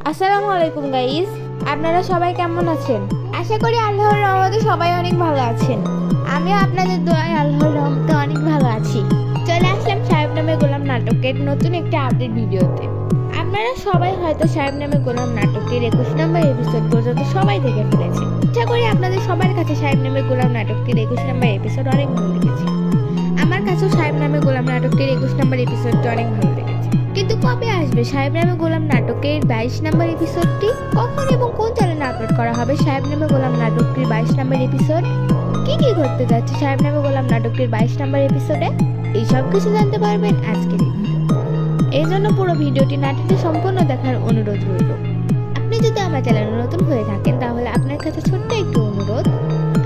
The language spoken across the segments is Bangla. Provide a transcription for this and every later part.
আসসালামু আলাইকুম গাইস, আপনারা সবাই কেমন আছেন? আশা করি আল্লাহর রহমতে সবাই অনেক ভালো আছেন। আমিও আপনাদের দোয়ায় আল্লাহর রহমতে অনেক ভালো আছি। চলে আসলাম সাহেব নামে গোলাম নাটকের নতুন একটি আপডেট ভিডিওতে। আপনারা সবাই হয়তো সাহেব নামে গোলাম নাটকের 21 নম্বর এপিসোড পর্যন্ত সবাই দেখে ফেলেছেন। আশা করি আপনাদের সবার কাছে সাহেব নামে গোলাম নাটকের 21 নম্বর এপিসোড অনেক ভালো লেগেছে। আমার কাছেও সাহেব নামে গোলাম নাটকের 21 নম্বর এপিসোডটি অনেক ভালো লেগেছে। কিন্তু কবে আসবে সাহেব নামে গোলাম নাটকের 22 নম্বর এপিসোডটি? কখন এবং কোন চ্যানেলে আপলোড করা হবে সাহেব নামে গোলাম নাটকটির 22 নম্বর এপিসোড? কি কি ঘটতে যাচ্ছে সাহেব নামে গোলাম নাটকটির 22 নম্বর এপিসোডে? এই সব কিছু জানতে পারবেন আজকের এই ভিডিওতে। এই জন্য পুরো ভিডিওটি নাটকটি সম্পূর্ণ দেখার অনুরোধ রইল। আপনি যদি আমার চ্যানেলে নতুন হয়ে থাকেন তাহলে আপনার কাছে ছোট্ট একটু অনুরোধ,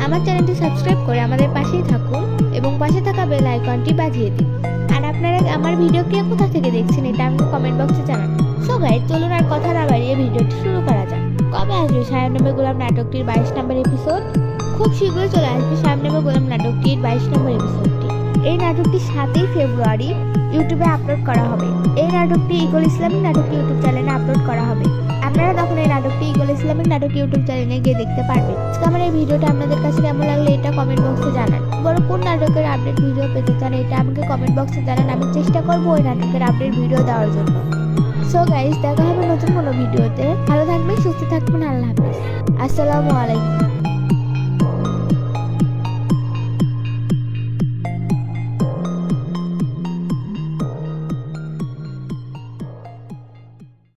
আমার চ্যানেলটি সাবস্ক্রাইব করে আমাদের পাশেই থাকুন এবং পাশে থাকা বেল আইকনটি বাজিয়ে দিন। আর আপনারা আমার ভিডিও কে কোথা থেকে দেখছেন এটা আমাকে কমেন্ট বক্সে জানাবেন। সো গাইস, চলুন আর কথা না বাড়িয়ে ভিডিওটি শুরু করা যাক। কবে আসবে সাহেব নামে গোলাম নাটকটির 22 নম্বর এপিসোড? খুব শীঘ্রই চলে আসবে সাহেব নামে গোলাম নাটকটির 22 নম্বর এপিসোডটি। এই নাটকটি 7ই ফেব্রুয়ারি ইউটিউবে আপলোড করা হবে। এই নাটকটি ইগল ইসলামিক নাটক ইউটিউব চ্যানেলে আপলোড করা হবে। আপনারা তখন এই নাটকটি ইগল ইসলামিক নাটক ইউটিউব চ্যানেলে গিয়ে দেখতে পারবেন। আজকে আমার এই ভিডিওটা আপনাদের কাছে কেমন লাগলো এটা কমেন্ট বক্সে জানান। বড় কোন নাটকের আপডেট ভিডিও পেতে চান এটা আমাকে কমেন্ট বক্সে জানান। আমি চেষ্টা করবো ওই নাটকের আপডেট ভিডিও দেওয়ার জন্য। সো গাইস, দেখা হবে নতুন কোনো ভিডিওতে। ভালো থাকবেন, সুস্থ থাকবেন, আল্লাহ হাফেজ, আসসালামু আলাইকুম।